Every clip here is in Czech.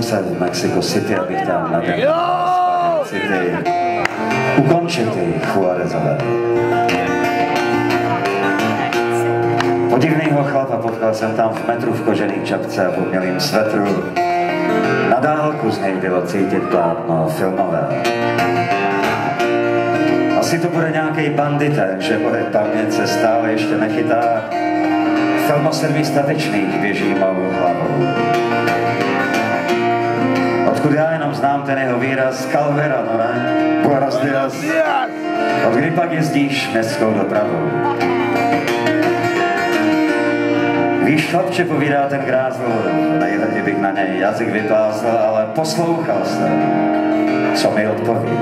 zase v Mexico City, abych tam na den City ukončil ty Juárezové. Podivnýho chlapa potkal jsem tam v metru v kožený čapce a pomělým svetru. Na dálku z něj bylo cítit plátno filmové. Asi to bude nějaký banditér, že moje paměť se stále ještě nechytá. Filmoserví statečných běží mou hlavou. Odkud já jenom znám ten jeho výraz Calvera, no ne? Buenos dias. Od kdy pak jezdíš městskou dopravou? Víš, chlapče, povídá ten grázl, nejradě bych na něj jazyk vyplázl, ale poslouchal jsem, co mi odpoví.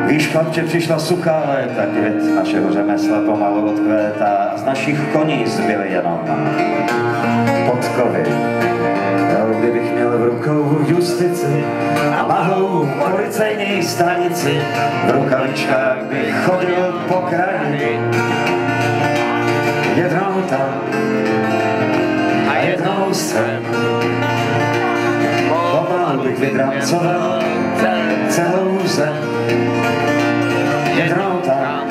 Víš, chlapče, přišla suchá léta, květ našeho řemesla pomalu odkvétá a z našich koní zbyly jenom podkovy. Kdybych měl v rukou justici a mahou policejní stanici, v rukavičkách bych chodil po kraji. Jednou tam a jednou sem, pomalu bych vydrancoval celou zem. Jednou tam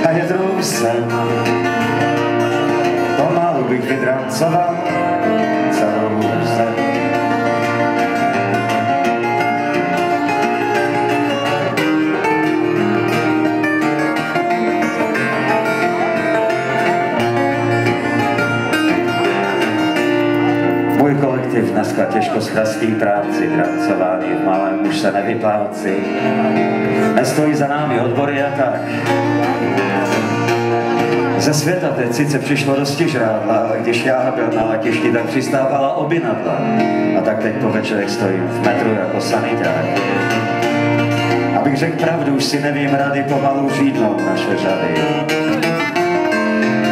a jednou sem, pomalu bych vydrancoval celou zem. Můj kolektiv dneska těžko schrastí práci, drancování v malém už se nevyplácí. Nestojí za námi odbory a tak. Ze světa teď sice přišlo dosti žrádla, ale když já byl na letišti, tak přistávala obinadla. A tak teď po večerech stojím v metru jako saniták. Abych řekl pravdu, už si nevím rady, pomalu řídnou naše řady.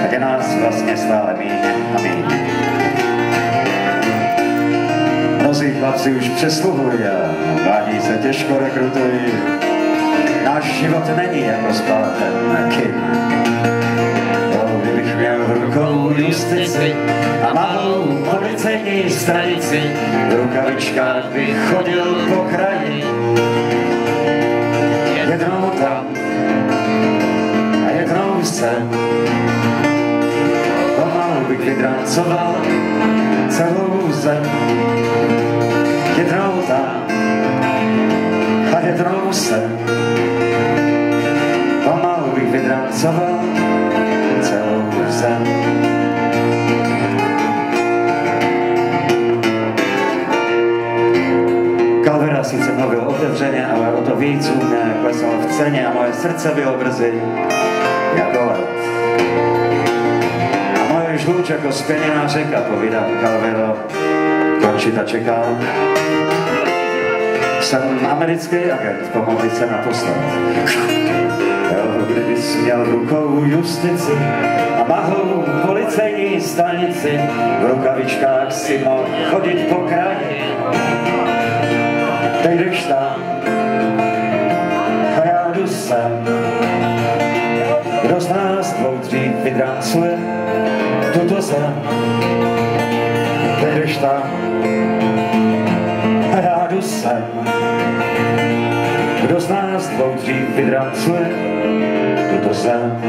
Tak je nás vlastně stále míň a míň. Mnozí chlapci už přesluhují a mladí se těžko rekrutují. Náš život není jako spáten kin. Kdybych měl v rukou justici a malou policejní stanici, v rukavičkách bych chodil po kraji. Jednou tam a jednou sem, pomalu bych vydrancoval celou zem. Jednou tam a jednou sem, pomalu bych vydrancoval celou zem. Calvera sice mluvil otevřeně, ale o to víc u mě klesal v ceně a moje srdce bylo brzy jako let. A moje žluč jako zpěněná řeka, povídá Calvero, Conchita čeká. Jsem americký agent, pomohli se naposlat. Kdybys měl v rukou justici a mahou policejní stanici, v rukavičkách si mohl chodit po kraji. Teď jdeš tam a já jdu sem. Kdo z nás dvou dřív vydrancuje tuto zem? Teď jdeš tam a já jdu sem. Kdo z nás dvou dřív vydrancuje tuto zem?